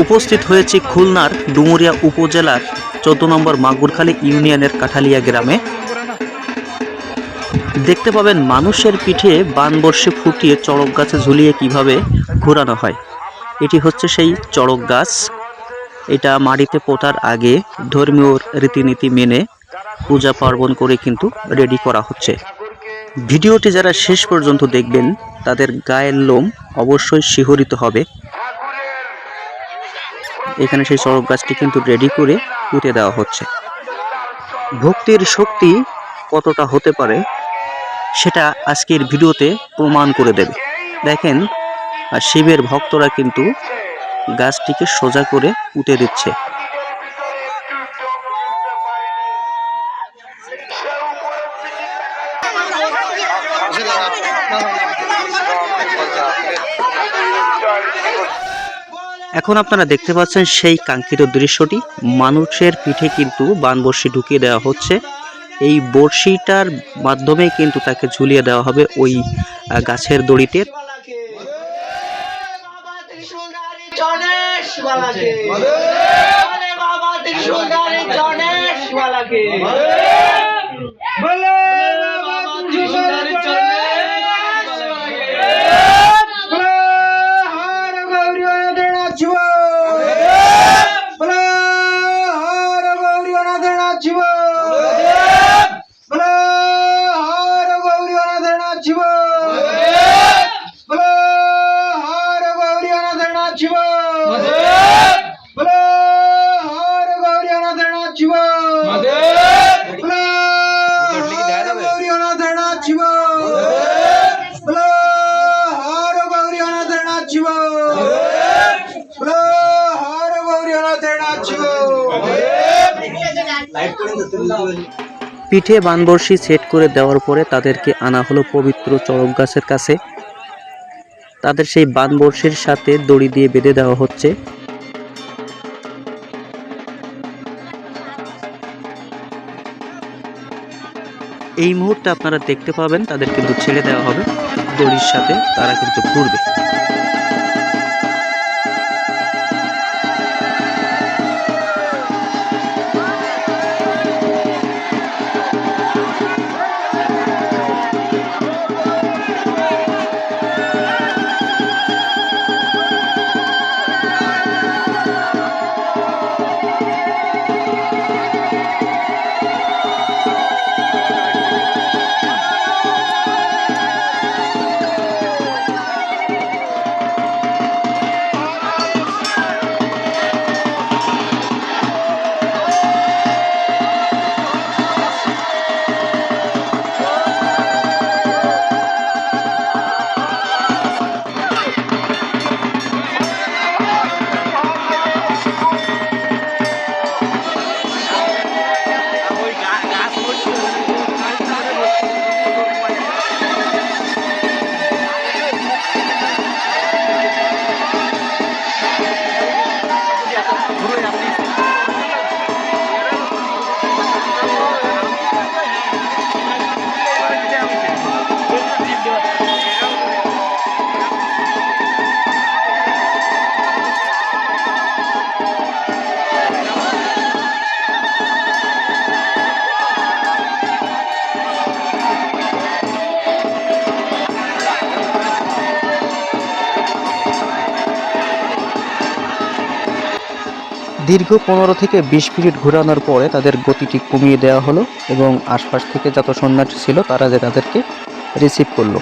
উপস্থিত হয়েছি খুলনার ডুমুরিয়া উপজেলার 14 নম্বর মাগুরখালী ইউনিয়নের কাঠালিয়া গ্রামে। দেখতে পাবেন মানুষের পিঠে বানবর্ষে ফুটিয়ে চড়ক গাছে ঝুলিয়ে কিভাবে ঘোরানো হয়। এটি হচ্ছে সেই চড়ক গাছ। এটা মাটিতে পোঁতার আগে ধর্মীয় রীতিনীতি মেনে পূজা পার্বণ করে কিন্তু রেডি করা হচ্ছে। ভিডিওটি যারা শেষ পর্যন্ত দেখবেন তাদের গায়ের লোম অবশ্যই শিহরিত হবে। এখানে সেই চড়ক গাছটি কিন্তু রেডি করে পুঁতে দেওয়া হচ্ছে। ভক্তির শক্তি কতটা হতে পারে সেটা আজকের ভিডিওতে প্রমাণ করে দেবে। দেখেন শিবের ভক্তরা কিন্তু গাছটিকে সোজা করে পুঁতে দিচ্ছে। এখন আপনারা দেখতে পাচ্ছেন সেই কাঙ্ক্ষিত দৃশ্যটি। মানুষের পিঠে কিন্তু বানবর্ষি ঢুকিয়ে দেওয়া হচ্ছে। এই বর্ষিটার মাধ্যমে কিন্তু তাকে ঝুলিয়ে দেওয়া হবে ওই গাছের দড়িতে। পিঠে বানবর্ষি সেট করে দেওয়ার পরে তাদেরকে আনা হলো পবিত্র চড়ক গাছের কাছে। তাদের সেই বানবর্ষির সাথে দড়ি দিয়ে বেঁধে দেওয়া হচ্ছে। এই মুহূর্তে আপনারা দেখতে পাবেন তাদের কিন্তু ছেড়ে দেওয়া হবে দড়ির সাথে, তারা কিন্তু ঘুরবে। দীর্ঘ 15 থেকে 20 মিনিট ঘোরানোর পরে তাদের গতিটি কমিয়ে দেওয়া হলো এবং আশপাশ থেকে যত সন্ন্যাসী ছিল তারা যে তাদেরকে রিসিভ করলো।